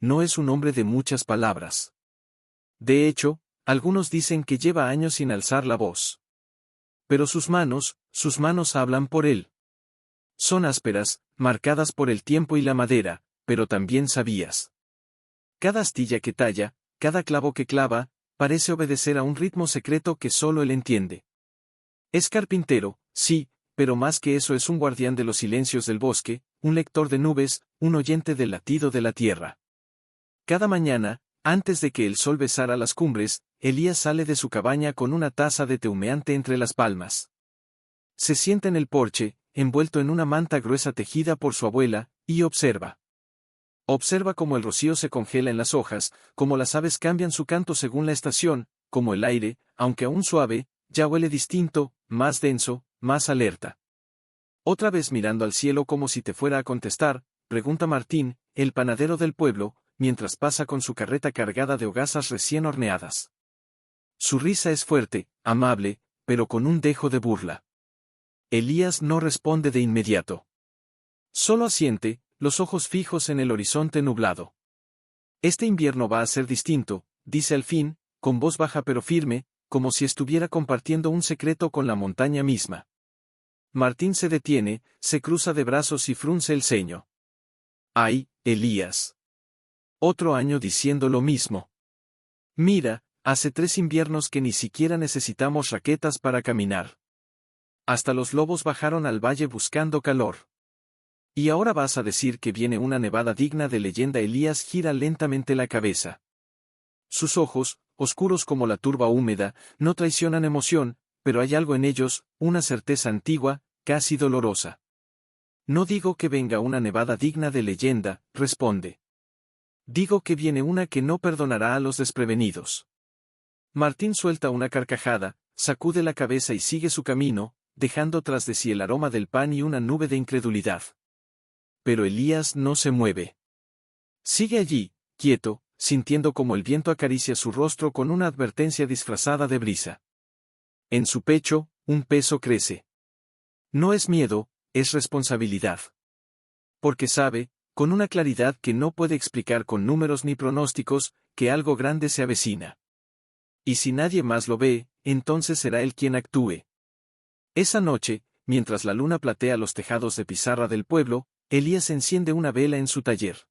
no es un hombre de muchas palabras. De hecho, algunos dicen que lleva años sin alzar la voz. Pero sus manos hablan por él. Son ásperas, marcadas por el tiempo y la madera, pero también sabias. Cada astilla que talla, cada clavo que clava, parece obedecer a un ritmo secreto que solo él entiende. Es carpintero, sí, pero más que eso es un guardián de los silencios del bosque, un lector de nubes, un oyente del latido de la tierra. Cada mañana, antes de que el sol besara las cumbres, Elías sale de su cabaña con una taza de té humeante entre las palmas. Se sienta en el porche, envuelto en una manta gruesa tejida por su abuela, y observa. Observa cómo el rocío se congela en las hojas, cómo las aves cambian su canto según la estación, cómo el aire, aunque aún suave, ya huele distinto, más denso, más alerta. Otra vez mirando al cielo como si te fuera a contestar, pregunta Martín, el panadero del pueblo, mientras pasa con su carreta cargada de hogazas recién horneadas. Su risa es fuerte, amable, pero con un dejo de burla. Elías no responde de inmediato. Solo asiente, los ojos fijos en el horizonte nublado. Este invierno va a ser distinto, dice al fin, con voz baja pero firme, como si estuviera compartiendo un secreto con la montaña misma. Martín se detiene, se cruza de brazos y frunce el ceño. ¡Ay, Elías! Otro año diciendo lo mismo. Mira, hace 3 inviernos que ni siquiera necesitamos raquetas para caminar. Hasta los lobos bajaron al valle buscando calor. Y ahora vas a decir que viene una nevada digna de leyenda. Elías gira lentamente la cabeza. Sus ojos, oscuros como la turba húmeda, no traicionan emoción, pero hay algo en ellos, una certeza antigua, casi dolorosa. No digo que venga una nevada digna de leyenda, responde. Digo que viene una que no perdonará a los desprevenidos. Martín suelta una carcajada, sacude la cabeza y sigue su camino, dejando tras de sí el aroma del pan y una nube de incredulidad. Pero Elías no se mueve. Sigue allí, quieto, sintiendo como el viento acaricia su rostro con una advertencia disfrazada de brisa. En su pecho, un peso crece. No es miedo, es responsabilidad. Porque sabe, con una claridad que no puede explicar con números ni pronósticos, que algo grande se avecina. Y si nadie más lo ve, entonces será él quien actúe. Esa noche, mientras la luna platea los tejados de pizarra del pueblo, Elías enciende una vela en su taller.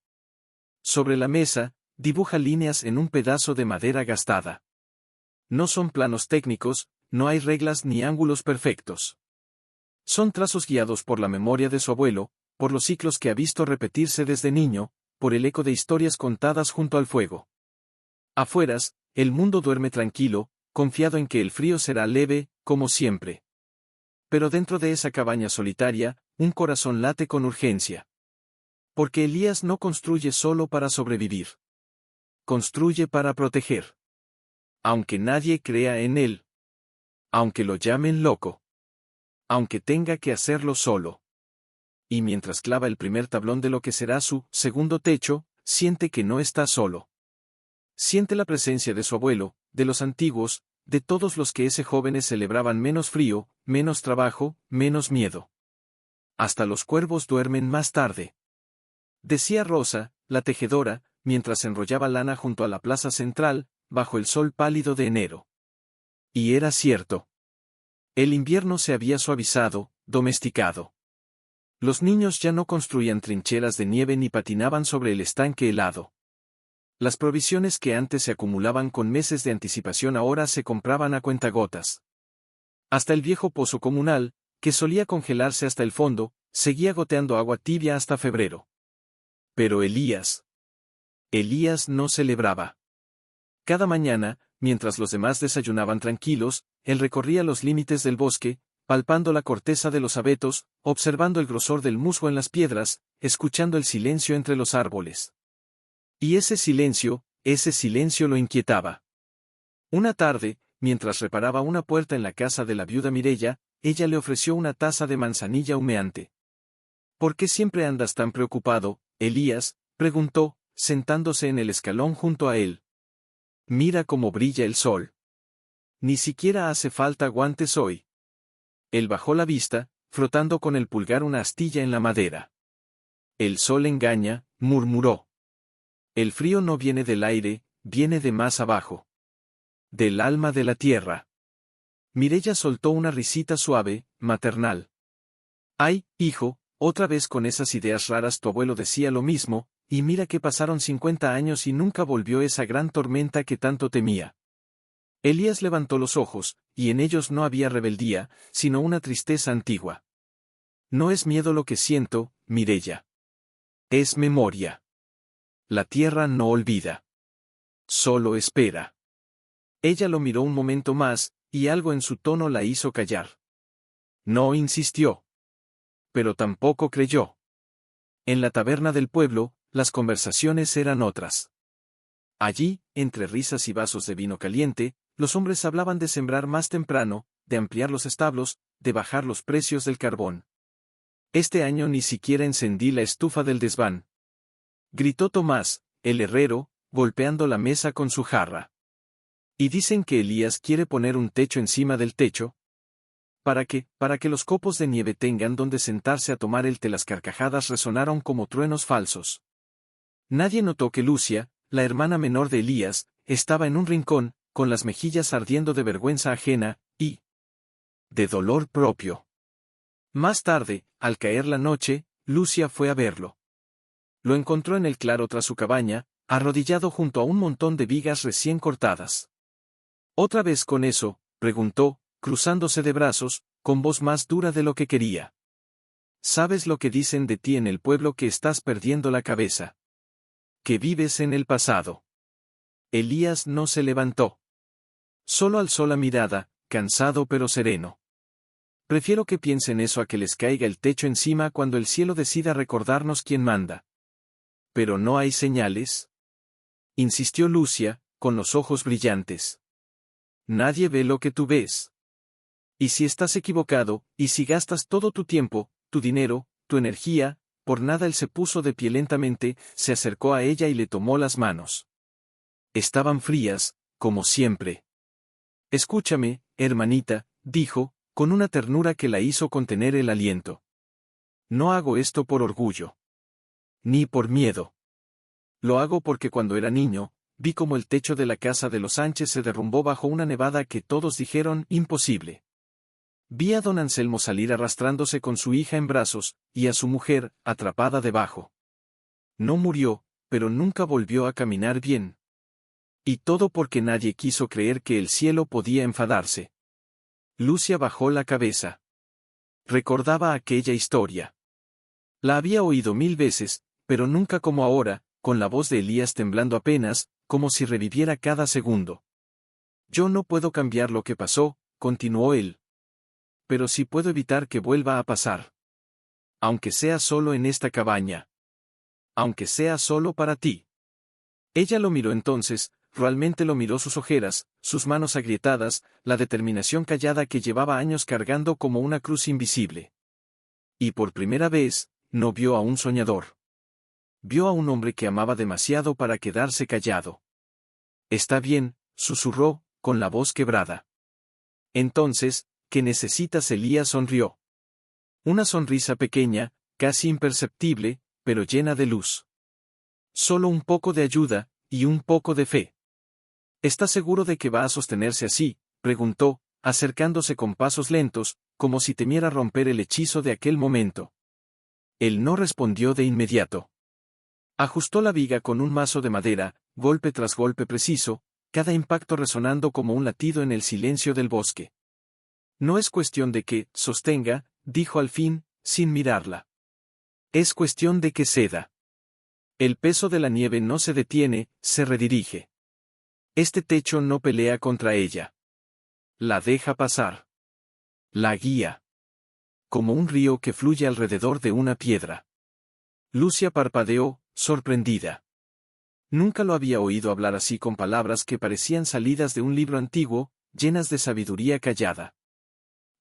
Sobre la mesa, dibuja líneas en un pedazo de madera gastada. No son planos técnicos, no hay reglas ni ángulos perfectos. Son trazos guiados por la memoria de su abuelo, por los ciclos que ha visto repetirse desde niño, por el eco de historias contadas junto al fuego. Afueras, el mundo duerme tranquilo, confiado en que el frío será leve, como siempre. Pero dentro de esa cabaña solitaria, un corazón late con urgencia. Porque Elías no construye solo para sobrevivir. Construye para proteger. Aunque nadie crea en él. Aunque lo llamen loco. Aunque tenga que hacerlo solo. Y mientras clava el primer tablón de lo que será su segundo techo, siente que no está solo. Siente la presencia de su abuelo, de los antiguos, de todos los que ese jóvenes celebraban menos frío, menos trabajo, menos miedo. Hasta los cuervos duermen más tarde. Decía Rosa, la tejedora, mientras enrollaba lana junto a la plaza central, bajo el sol pálido de enero. Y era cierto. El invierno se había suavizado, domesticado. Los niños ya no construían trincheras de nieve ni patinaban sobre el estanque helado. Las provisiones que antes se acumulaban con meses de anticipación ahora se compraban a cuentagotas. Hasta el viejo pozo comunal, que solía congelarse hasta el fondo, seguía goteando agua tibia hasta febrero. Pero Elías no celebraba. Cada mañana, mientras los demás desayunaban tranquilos, él recorría los límites del bosque, palpando la corteza de los abetos, observando el grosor del musgo en las piedras, escuchando el silencio entre los árboles. Y ese silencio lo inquietaba. Una tarde, mientras reparaba una puerta en la casa de la viuda Mirella, ella le ofreció una taza de manzanilla humeante. ¿Por qué siempre andas tan preocupado, Elías?, preguntó, sentándose en el escalón junto a él. Mira cómo brilla el sol. Ni siquiera hace falta guantes hoy. Él bajó la vista, frotando con el pulgar una astilla en la madera. El sol engaña, murmuró. El frío no viene del aire, viene de más abajo. Del alma de la tierra. Mireya soltó una risita suave, maternal. Ay, hijo, otra vez con esas ideas raras tu abuelo decía lo mismo, y mira que pasaron 50 años y nunca volvió esa gran tormenta que tanto temía. Elías levantó los ojos, y en ellos no había rebeldía, sino una tristeza antigua. No es miedo lo que siento, Mireya. Es memoria. La tierra no olvida. Solo espera. Ella lo miró un momento más, y algo en su tono la hizo callar. No insistió. Pero tampoco creyó. En la taberna del pueblo, las conversaciones eran otras. Allí, entre risas y vasos de vino caliente, los hombres hablaban de sembrar más temprano, de ampliar los establos, de bajar los precios del carbón. Este año ni siquiera encendí la estufa del desván. Gritó Tomás, el herrero, golpeando la mesa con su jarra. Y dicen que Elías quiere poner un techo encima del techo. ¿Para qué? Para que los copos de nieve tengan donde sentarse a tomar el té. Las carcajadas resonaron como truenos falsos. Nadie notó que Lucia, la hermana menor de Elías, estaba en un rincón, con las mejillas ardiendo de vergüenza ajena, y de dolor propio. Más tarde, al caer la noche, Lucia fue a verlo. Lo encontró en el claro tras su cabaña, arrodillado junto a un montón de vigas recién cortadas. ¿Otra vez con eso?, preguntó, cruzándose de brazos, con voz más dura de lo que quería. ¿Sabes lo que dicen de ti en el pueblo? Que estás perdiendo la cabeza. Que vives en el pasado. Elías no se levantó. Solo alzó la mirada, cansado pero sereno. Prefiero que piensen eso a que les caiga el techo encima cuando el cielo decida recordarnos quién manda. ¿Pero no hay señales?, insistió Lucia, con los ojos brillantes. Nadie ve lo que tú ves. Y si estás equivocado, y si gastas todo tu tiempo, tu dinero, tu energía, por nada. Él se puso de pie lentamente, se acercó a ella y le tomó las manos. Estaban frías, como siempre. Escúchame, hermanita, dijo, con una ternura que la hizo contener el aliento. No hago esto por orgullo. Ni por miedo. Lo hago porque cuando era niño, vi cómo el techo de la casa de los Sánchez se derrumbó bajo una nevada que todos dijeron imposible. Vi a don Anselmo salir arrastrándose con su hija en brazos, y a su mujer, atrapada debajo. No murió, pero nunca volvió a caminar bien. Y todo porque nadie quiso creer que el cielo podía enfadarse. Lucia bajó la cabeza. Recordaba aquella historia. La había oído 1000 veces, pero nunca como ahora, con la voz de Elías temblando apenas, como si reviviera cada segundo. Yo no puedo cambiar lo que pasó, continuó él. Pero sí puedo evitar que vuelva a pasar. Aunque sea solo en esta cabaña. Aunque sea solo para ti. Ella lo miró entonces, realmente lo miró, sus ojeras, sus manos agrietadas, la determinación callada que llevaba años cargando como una cruz invisible. Y por primera vez, no vio a un soñador. Vio a un hombre que amaba demasiado para quedarse callado. Está bien, susurró, con la voz quebrada. Entonces, ¿qué necesitas? Elías sonrió. Una sonrisa pequeña, casi imperceptible, pero llena de luz. Solo un poco de ayuda, y un poco de fe. ¿Estás seguro de que va a sostenerse así?, preguntó, acercándose con pasos lentos, como si temiera romper el hechizo de aquel momento. Él no respondió de inmediato. Ajustó la viga con un mazo de madera, golpe tras golpe preciso, cada impacto resonando como un latido en el silencio del bosque. No es cuestión de que sostenga, dijo al fin, sin mirarla. Es cuestión de que ceda. El peso de la nieve no se detiene, se redirige. Este techo no pelea contra ella. La deja pasar. La guía. Como un río que fluye alrededor de una piedra. Lucia parpadeó, sorprendida. Nunca lo había oído hablar así, con palabras que parecían salidas de un libro antiguo, llenas de sabiduría callada.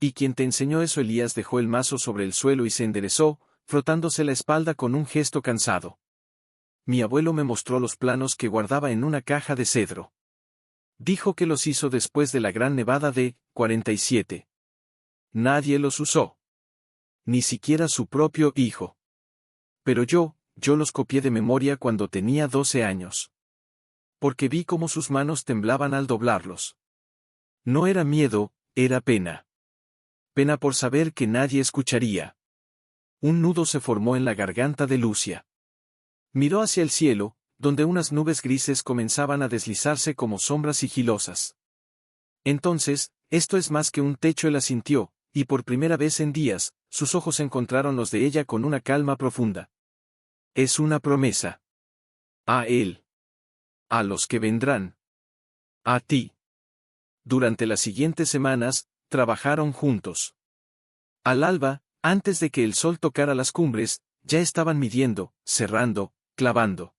¿Y quién te enseñó eso? Elías dejó el mazo sobre el suelo y se enderezó, frotándose la espalda con un gesto cansado. Mi abuelo me mostró los planos que guardaba en una caja de cedro. Dijo que los hizo después de la gran nevada de 47. Nadie los usó. Ni siquiera su propio hijo. Pero yo, yo los copié de memoria cuando tenía 12 años. Porque vi cómo sus manos temblaban al doblarlos. No era miedo, era pena. Pena por saber que nadie escucharía. Un nudo se formó en la garganta de Lucia. Miró hacia el cielo, donde unas nubes grises comenzaban a deslizarse como sombras sigilosas. Entonces, esto es más que un techo, él asintió, y por primera vez en días, sus ojos encontraron los de ella con una calma profunda. Es una promesa. A él. A los que vendrán. A ti. Durante las siguientes semanas, trabajaron juntos. Al alba, antes de que el sol tocara las cumbres, ya estaban midiendo, cerrando, clavando.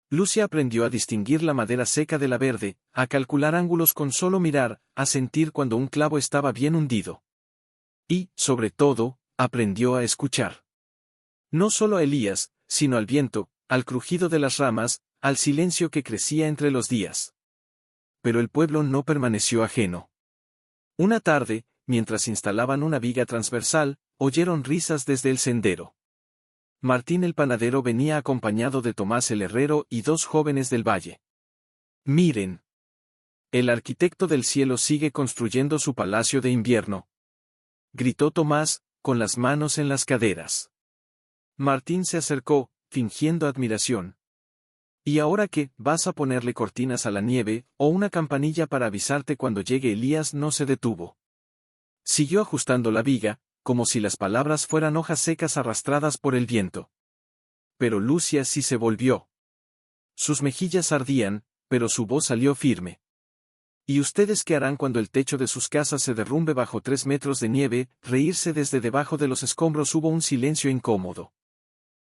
Lucia aprendió a distinguir la madera seca de la verde, a calcular ángulos con solo mirar, a sentir cuando un clavo estaba bien hundido. Y, sobre todo, aprendió a escuchar. No solo a Elías, sino al viento, al crujido de las ramas, al silencio que crecía entre los días. Pero el pueblo no permaneció ajeno. Una tarde, mientras instalaban una viga transversal, oyeron risas desde el sendero. Martín el panadero venía acompañado de Tomás el herrero y 2 jóvenes del valle. Miren. El arquitecto del cielo sigue construyendo su palacio de invierno. Gritó Tomás, con las manos en las caderas. Martín se acercó, fingiendo admiración. ¿Y ahora qué? ¿Vas a ponerle cortinas a la nieve, o una campanilla para avisarte cuando llegue Elías? No se detuvo. Siguió ajustando la viga, como si las palabras fueran hojas secas arrastradas por el viento. Pero Lucia sí se volvió. Sus mejillas ardían, pero su voz salió firme. ¿Y ustedes qué harán cuando el techo de sus casas se derrumbe bajo 3 metros de nieve? Reírse desde debajo de los escombros. Hubo un silencio incómodo.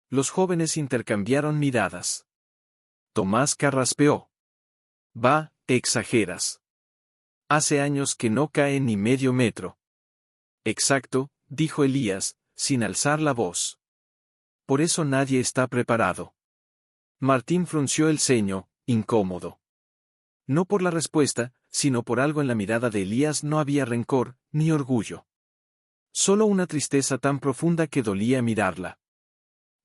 Los jóvenes intercambiaron miradas. Tomás carraspeó. Va, exageras. Hace años que no cae ni medio metro. Exacto, dijo Elías, sin alzar la voz. Por eso nadie está preparado. Martín frunció el ceño, incómodo. No por la respuesta, sino por algo en la mirada de Elías. No había rencor, ni orgullo. Solo una tristeza tan profunda que dolía mirarla.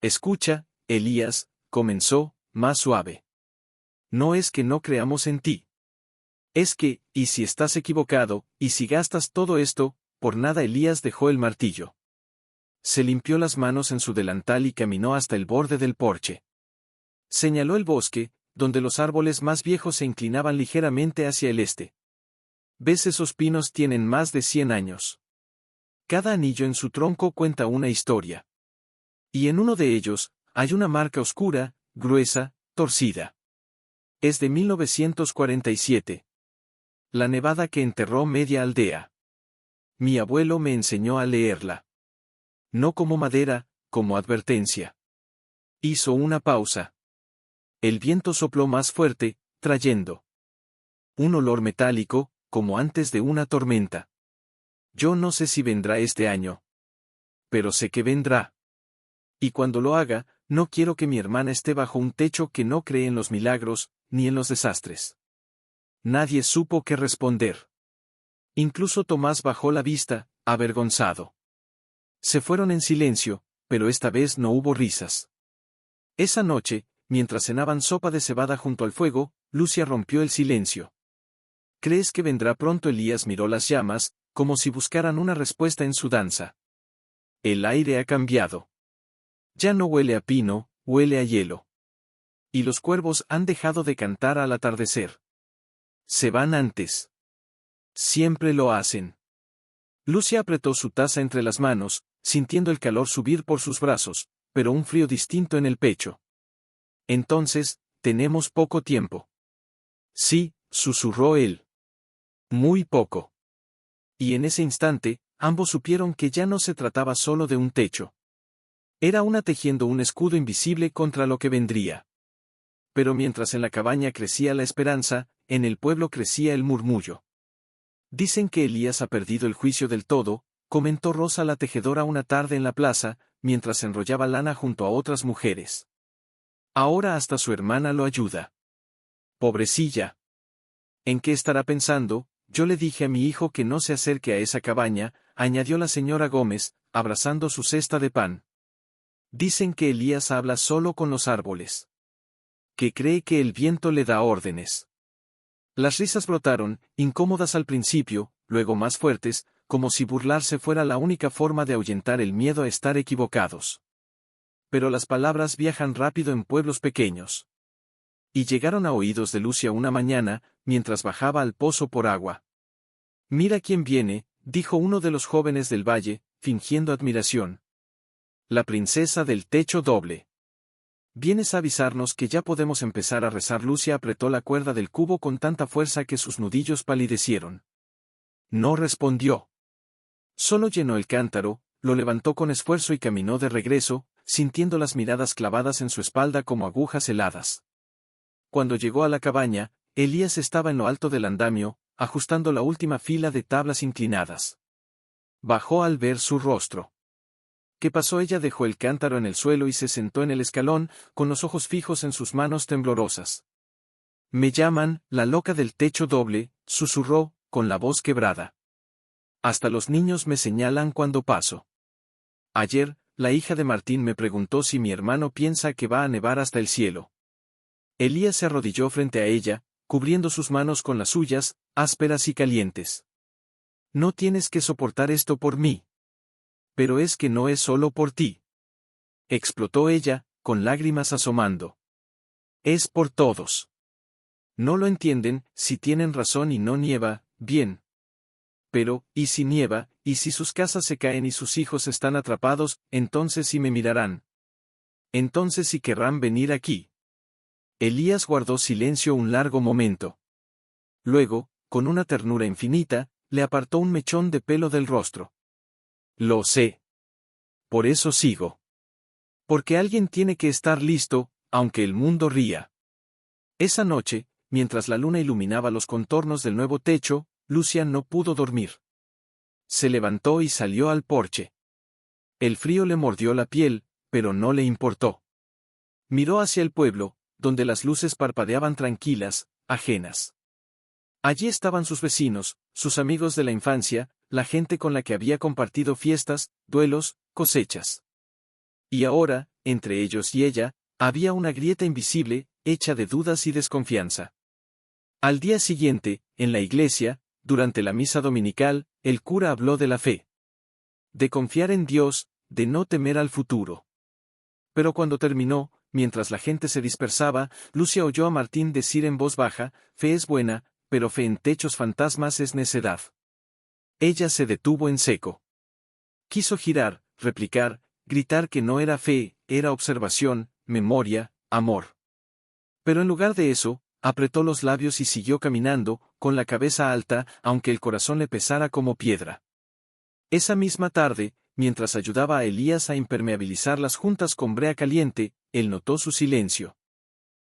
Escucha, Elías, comenzó, más suave. No es que no creamos en ti. Es que, y si estás equivocado, y si gastas todo esto, por nada. Elías dejó el martillo. Se limpió las manos en su delantal y caminó hasta el borde del porche. Señaló el bosque, donde los árboles más viejos se inclinaban ligeramente hacia el este. ¿Ves esos pinos? Tienen más de 100 años. Cada anillo en su tronco cuenta una historia. Y en uno de ellos, hay una marca oscura, gruesa, torcida. Es de 1947. La nevada que enterró media aldea. Mi abuelo me enseñó a leerla. No como madera, como advertencia. Hizo una pausa. El viento sopló más fuerte, trayendo un olor metálico, como antes de una tormenta. Yo no sé si vendrá este año. Pero sé que vendrá. Y cuando lo haga, no quiero que mi hermana esté bajo un techo que no cree en los milagros, ni en los desastres. Nadie supo qué responder. Incluso Tomás bajó la vista, avergonzado. Se fueron en silencio, pero esta vez no hubo risas. Esa noche, mientras cenaban sopa de cebada junto al fuego, Lucia rompió el silencio. ¿Crees que vendrá pronto? Elías miró las llamas, como si buscaran una respuesta en su danza. El aire ha cambiado. Ya no huele a pino, huele a hielo. Y los cuervos han dejado de cantar al atardecer. Se van antes. Siempre lo hacen. Lucia apretó su taza entre las manos, sintiendo el calor subir por sus brazos, pero un frío distinto en el pecho. Entonces, tenemos poco tiempo. Sí, susurró él. Muy poco. Y en ese instante, ambos supieron que ya no se trataba solo de un techo. Era una tejiendo un escudo invisible contra lo que vendría. Pero mientras en la cabaña crecía la esperanza, en el pueblo crecía el murmullo. Dicen que Elías ha perdido el juicio del todo, comentó Rosa la tejedora una tarde en la plaza, mientras enrollaba lana junto a otras mujeres. Ahora hasta su hermana lo ayuda. Pobrecilla. ¿En qué estará pensando? Yo le dije a mi hijo que no se acerque a esa cabaña, añadió la señora Gómez, abrazando su cesta de pan. Dicen que Elías habla solo con los árboles. Que cree que el viento le da órdenes. Las risas brotaron, incómodas al principio, luego más fuertes, como si burlarse fuera la única forma de ahuyentar el miedo a estar equivocados. Pero las palabras viajan rápido en pueblos pequeños. Y llegaron a oídos de Lucia una mañana, mientras bajaba al pozo por agua. «Mira quién viene», dijo uno de los jóvenes del valle, fingiendo admiración. «La princesa del techo doble. ¿Vienes a avisarnos que ya podemos empezar a rezar?» Lucia apretó la cuerda del cubo con tanta fuerza que sus nudillos palidecieron. No respondió. Solo llenó el cántaro, lo levantó con esfuerzo y caminó de regreso, sintiendo las miradas clavadas en su espalda como agujas heladas. Cuando llegó a la cabaña, Elías estaba en lo alto del andamio, ajustando la última fila de tablas inclinadas. Bajó al ver su rostro. ¿Qué pasó? Ella dejó el cántaro en el suelo y se sentó en el escalón, con los ojos fijos en sus manos temblorosas. «Me llaman, la loca del techo doble», susurró, con la voz quebrada. «Hasta los niños me señalan cuando paso. Ayer, la hija de Martín me preguntó si mi hermano piensa que va a nevar hasta el cielo». Elías se arrodilló frente a ella, cubriendo sus manos con las suyas, ásperas y calientes. «No tienes que soportar esto por mí. Pero es que no es solo por ti», explotó ella, con lágrimas asomando. «Es por todos. No lo entienden, si tienen razón y no nieva, bien. Pero, ¿y si nieva, y si sus casas se caen y sus hijos están atrapados, entonces sí me mirarán? Entonces sí querrán venir aquí». Elías guardó silencio un largo momento. Luego, con una ternura infinita, le apartó un mechón de pelo del rostro. «Lo sé. Por eso sigo. Porque alguien tiene que estar listo, aunque el mundo ría». Esa noche, mientras la luna iluminaba los contornos del nuevo techo, Lucia no pudo dormir. Se levantó y salió al porche. El frío le mordió la piel, pero no le importó. Miró hacia el pueblo, donde las luces parpadeaban tranquilas, ajenas. Allí estaban sus vecinos, sus amigos de la infancia, la gente con la que había compartido fiestas, duelos, cosechas. Y ahora, entre ellos y ella, había una grieta invisible, hecha de dudas y desconfianza. Al día siguiente, en la iglesia, durante la misa dominical, el cura habló de la fe. De confiar en Dios, de no temer al futuro. Pero cuando terminó, mientras la gente se dispersaba, Lucia oyó a Martín decir en voz baja: «Fe es buena, pero fe en techos fantasmas es necedad». Ella se detuvo en seco. Quiso girar, replicar, gritar que no era fe, era observación, memoria, amor. Pero en lugar de eso, apretó los labios y siguió caminando, con la cabeza alta, aunque el corazón le pesara como piedra. Esa misma tarde, mientras ayudaba a Elías a impermeabilizar las juntas con brea caliente, él notó su silencio.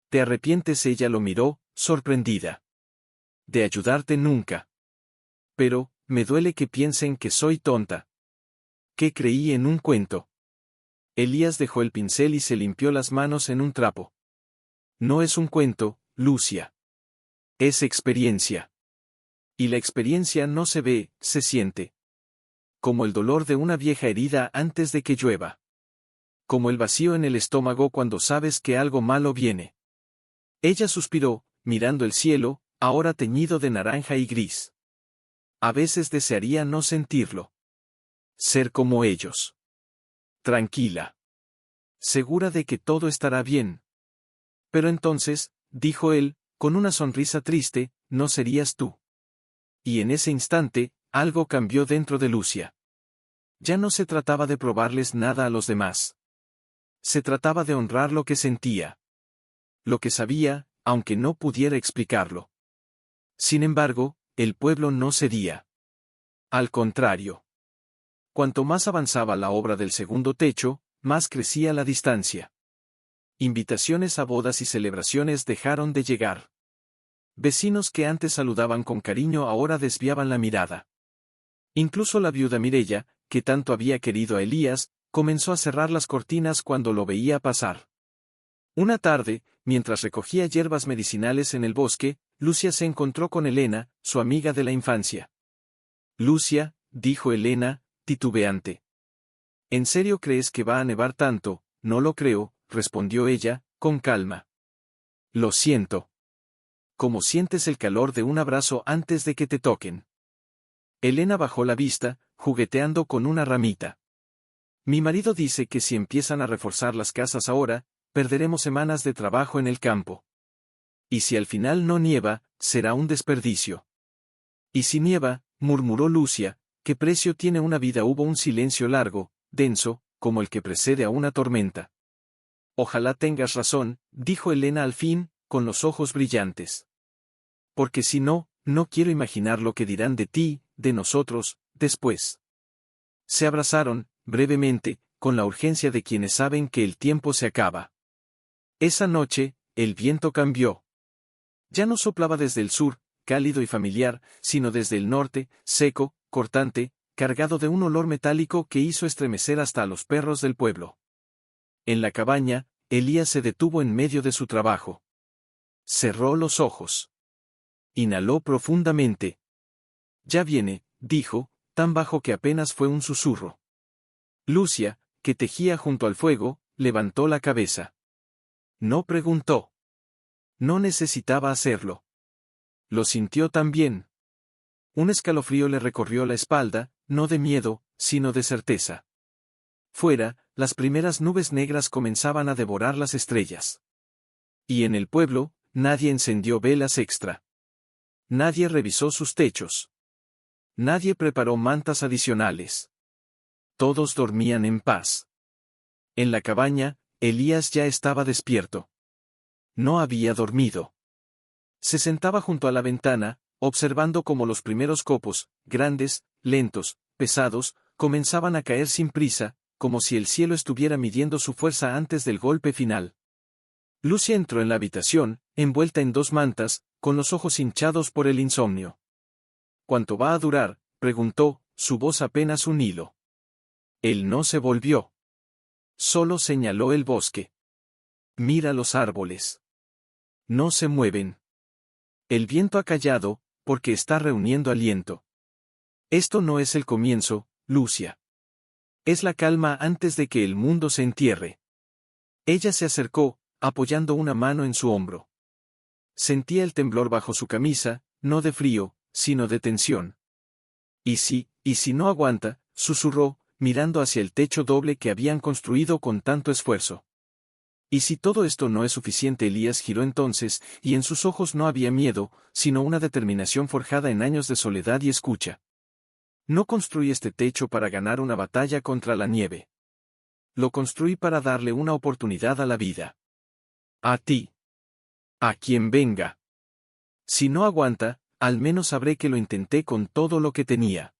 «¿Te arrepientes?» Ella lo miró, sorprendida. «De ayudarte nunca. Pero, me duele que piensen que soy tonta. Que creí en un cuento». Elías dejó el pincel y se limpió las manos en un trapo. «No es un cuento, Lucia. Es experiencia. Y la experiencia no se ve, se siente. Como el dolor de una vieja herida antes de que llueva. Como el vacío en el estómago cuando sabes que algo malo viene». Ella suspiró, mirando el cielo, ahora teñido de naranja y gris. A veces desearía no sentirlo. Ser como ellos. Tranquila. Segura de que todo estará bien. «Pero entonces», dijo él, con una sonrisa triste, «no serías tú». Y en ese instante, algo cambió dentro de Lucia. Ya no se trataba de probarles nada a los demás. Se trataba de honrar lo que sentía. Lo que sabía, aunque no pudiera explicarlo. Sin embargo, el pueblo no cedía. Al contrario. Cuanto más avanzaba la obra del segundo techo, más crecía la distancia. Invitaciones a bodas y celebraciones dejaron de llegar. Vecinos que antes saludaban con cariño ahora desviaban la mirada. Incluso la viuda Mireya, que tanto había querido a Elías, comenzó a cerrar las cortinas cuando lo veía pasar. Una tarde, mientras recogía hierbas medicinales en el bosque, Lucia se encontró con Elena, su amiga de la infancia. «Lucia», dijo Elena, titubeante. «¿En serio crees que va a nevar tanto, no lo creo, respondió ella, con calma. Lo siento. ¿Cómo sientes el calor de un abrazo antes de que te toquen? Elena bajó la vista, jugueteando con una ramita. Mi marido dice que si empiezan a reforzar las casas ahora, perderemos semanas de trabajo en el campo. Y si al final no nieva, será un desperdicio. Y si nieva, murmuró Lucia, ¿qué precio tiene una vida? Hubo un silencio largo, denso, como el que precede a una tormenta. Ojalá tengas razón, dijo Elena al fin, con los ojos brillantes. Porque si no, no quiero imaginar lo que dirán de ti, de nosotros, después. Se abrazaron, brevemente, con la urgencia de quienes saben que el tiempo se acaba. Esa noche, el viento cambió. Ya no soplaba desde el sur, cálido y familiar, sino desde el norte, seco, cortante, cargado de un olor metálico que hizo estremecer hasta a los perros del pueblo. En la cabaña, Elías se detuvo en medio de su trabajo. Cerró los ojos. Inhaló profundamente. Ya viene, dijo, tan bajo que apenas fue un susurro. Lucia, que tejía junto al fuego, levantó la cabeza. No preguntó. No necesitaba hacerlo. Lo sintió también. Un escalofrío le recorrió la espalda, no de miedo, sino de certeza. Fuera, las primeras nubes negras comenzaban a devorar las estrellas. Y en el pueblo, nadie encendió velas extra. Nadie revisó sus techos. Nadie preparó mantas adicionales. Todos dormían en paz. En la cabaña, Elías ya estaba despierto. No había dormido. Se sentaba junto a la ventana, observando cómo los primeros copos, grandes, lentos, pesados, comenzaban a caer sin prisa, como si el cielo estuviera midiendo su fuerza antes del golpe final. Lucia entró en la habitación, envuelta en dos mantas, con los ojos hinchados por el insomnio. ¿Cuánto va a durar?, preguntó, su voz apenas un hilo. Él no se volvió. Solo señaló el bosque. Mira los árboles. No se mueven. El viento ha callado, porque está reuniendo aliento. Esto no es el comienzo, Lucia. Es la calma antes de que el mundo se entierre. Ella se acercó, apoyando una mano en su hombro. Sentía el temblor bajo su camisa, no de frío, sino de tensión. ¿Y si no aguanta?, susurró, mirando hacia el techo doble que habían construido con tanto esfuerzo. ¿Y si todo esto no es suficiente? Elías giró entonces, y en sus ojos no había miedo, sino una determinación forjada en años de soledad y escucha. No construí este techo para ganar una batalla contra la nieve. Lo construí para darle una oportunidad a la vida. A ti. A quien venga. Si no aguanta, al menos sabré que lo intenté con todo lo que tenía.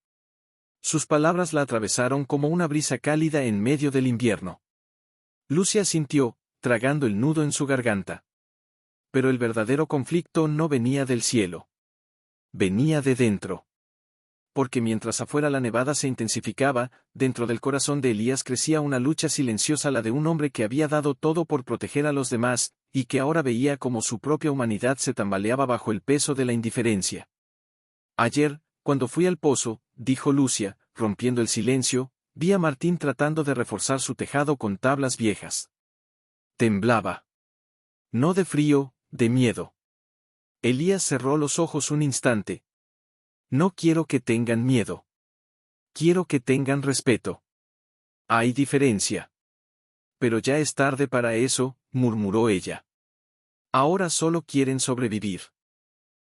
Sus palabras la atravesaron como una brisa cálida en medio del invierno. Lucia sintió, tragando el nudo en su garganta. Pero el verdadero conflicto no venía del cielo. Venía de dentro. Porque mientras afuera la nevada se intensificaba, dentro del corazón de Elías crecía una lucha silenciosa, la de un hombre que había dado todo por proteger a los demás, y que ahora veía como su propia humanidad se tambaleaba bajo el peso de la indiferencia. Ayer, cuando fui al pozo, dijo Lucia, rompiendo el silencio, vi a Martín tratando de reforzar su tejado con tablas viejas. Temblaba. No de frío, de miedo. Elías cerró los ojos un instante. No quiero que tengan miedo. Quiero que tengan respeto. Hay diferencia. Pero ya es tarde para eso, murmuró ella. Ahora solo quieren sobrevivir.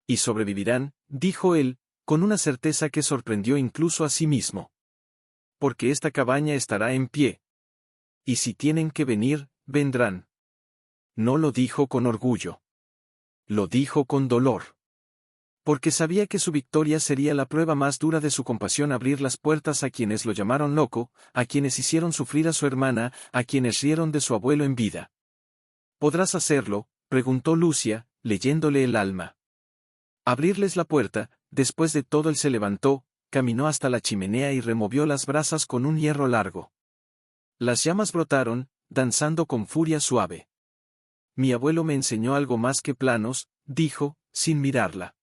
Y sobrevivirán, dijo él, con una certeza que sorprendió incluso a sí mismo. Porque esta cabaña estará en pie. Y si tienen que venir, vendrán. No lo dijo con orgullo. Lo dijo con dolor. Porque sabía que su victoria sería la prueba más dura de su compasión, abrir las puertas a quienes lo llamaron loco, a quienes hicieron sufrir a su hermana, a quienes rieron de su abuelo en vida. ¿Podrás hacerlo?, preguntó Lucia, leyéndole el alma. Abrirles la puerta. Después de todo él se levantó, caminó hasta la chimenea y removió las brasas con un hierro largo. Las llamas brotaron, danzando con furia suave. Mi abuelo me enseñó algo más que planos, dijo, sin mirarla.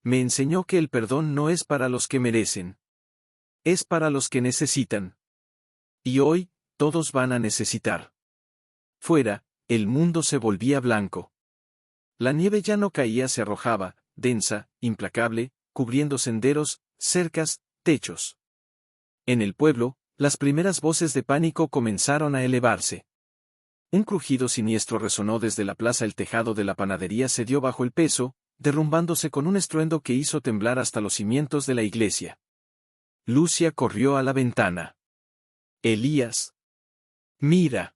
Me enseñó que el perdón no es para los que merecen. Es para los que necesitan. Y hoy, todos van a necesitar. fuera, el mundo se volvía blanco. La nieve ya no caía, se arrojaba, densa, implacable, cubriendo senderos, cercas, techos. En el pueblo, las primeras voces de pánico comenzaron a elevarse. Un crujido siniestro resonó desde la plaza, el tejado de la panadería cedió bajo el peso, derrumbándose con un estruendo que hizo temblar hasta los cimientos de la iglesia. Lucia corrió a la ventana. Elías. Mira.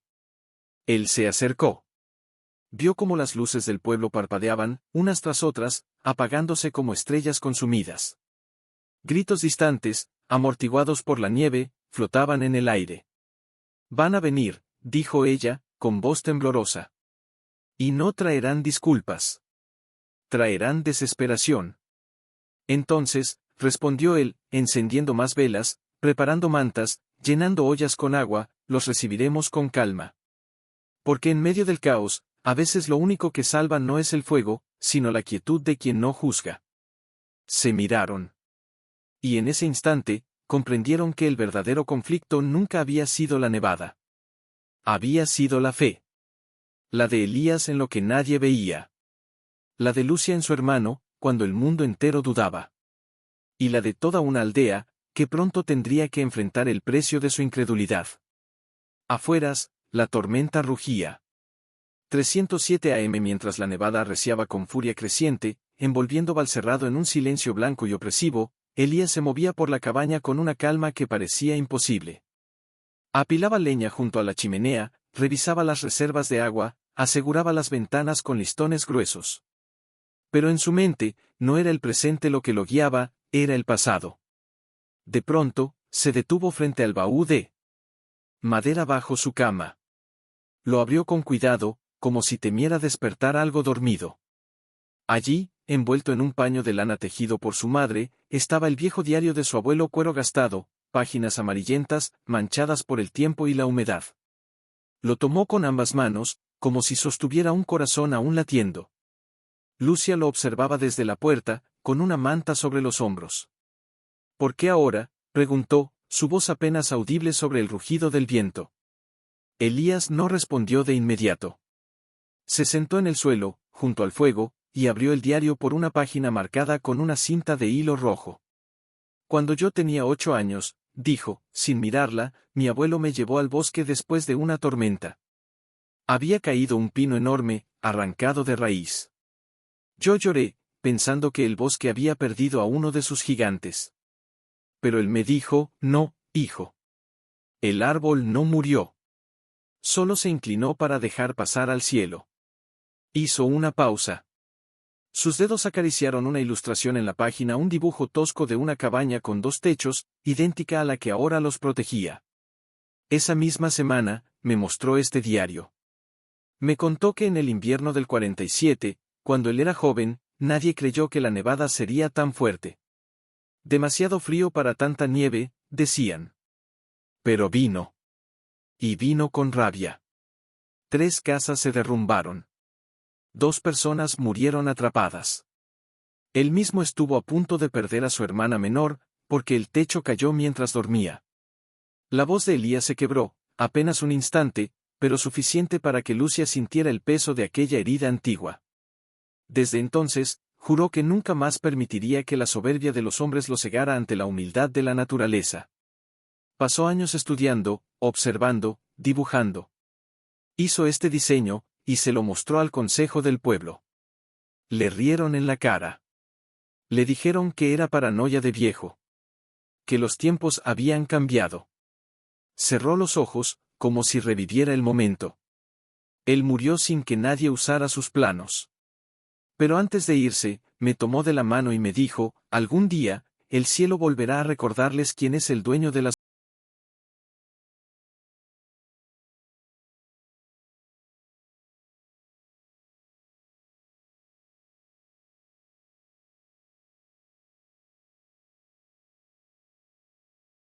Él se acercó. Vio cómo las luces del pueblo parpadeaban, unas tras otras, apagándose como estrellas consumidas. Gritos distantes, amortiguados por la nieve, flotaban en el aire. Van a venir, dijo ella, con voz temblorosa. Y no traerán disculpas. Traerán desesperación. Entonces, respondió él, encendiendo más velas, preparando mantas, llenando ollas con agua, los recibiremos con calma. Porque en medio del caos, a veces lo único que salva no es el fuego, sino la quietud de quien no juzga. Se miraron. Y en ese instante, comprendieron que el verdadero conflicto nunca había sido la nevada. Había sido la fe. La de Elías en lo que nadie veía. La de Lucia en su hermano, cuando el mundo entero dudaba. Y la de toda una aldea, que pronto tendría que enfrentar el precio de su incredulidad. Afueras, la tormenta rugía. 307 AM. Mientras la nevada arreciaba con furia creciente, envolviendo Valcerrado en un silencio blanco y opresivo, Elías se movía por la cabaña con una calma que parecía imposible. Apilaba leña junto a la chimenea, revisaba las reservas de agua, aseguraba las ventanas con listones gruesos. Pero en su mente, no era el presente lo que lo guiaba, era el pasado. De pronto, se detuvo frente al baúl de madera bajo su cama. Lo abrió con cuidado, como si temiera despertar algo dormido. Allí, envuelto en un paño de lana tejido por su madre, estaba el viejo diario de su abuelo, cuero gastado, páginas amarillentas, manchadas por el tiempo y la humedad. Lo tomó con ambas manos, como si sostuviera un corazón aún latiendo. Lucia lo observaba desde la puerta, con una manta sobre los hombros. ¿Por qué ahora?, preguntó, su voz apenas audible sobre el rugido del viento. Elías no respondió de inmediato. Se sentó en el suelo, junto al fuego, y abrió el diario por una página marcada con una cinta de hilo rojo. Cuando yo tenía 8 años, dijo, sin mirarla, mi abuelo me llevó al bosque después de una tormenta. Había caído un pino enorme, arrancado de raíz. Yo lloré, pensando que el bosque había perdido a uno de sus gigantes. Pero él me dijo, no, hijo. El árbol no murió. Solo se inclinó para dejar pasar al cielo. Hizo una pausa. Sus dedos acariciaron una ilustración en la página, un dibujo tosco de una cabaña con 2 techos, idéntica a la que ahora los protegía. Esa misma semana, me mostró este diario. Me contó que en el invierno del 47, cuando él era joven, nadie creyó que la nevada sería tan fuerte. Demasiado frío para tanta nieve, decían. Pero vino. Y vino con rabia. 3 casas se derrumbaron. 2 personas murieron atrapadas. Él mismo estuvo a punto de perder a su hermana menor, porque el techo cayó mientras dormía. La voz de Elías se quebró, apenas un instante, pero suficiente para que Lucia sintiera el peso de aquella herida antigua. Desde entonces, juró que nunca más permitiría que la soberbia de los hombres lo cegara ante la humildad de la naturaleza. Pasó años estudiando, observando, dibujando. Hizo este diseño, y se lo mostró al consejo del pueblo. Le rieron en la cara. Le dijeron que era paranoia de viejo. Que los tiempos habían cambiado. Cerró los ojos, como si reviviera el momento. Él murió sin que nadie usara sus planos. Pero antes de irse, me tomó de la mano y me dijo, algún día, el cielo volverá a recordarles quién es el dueño de las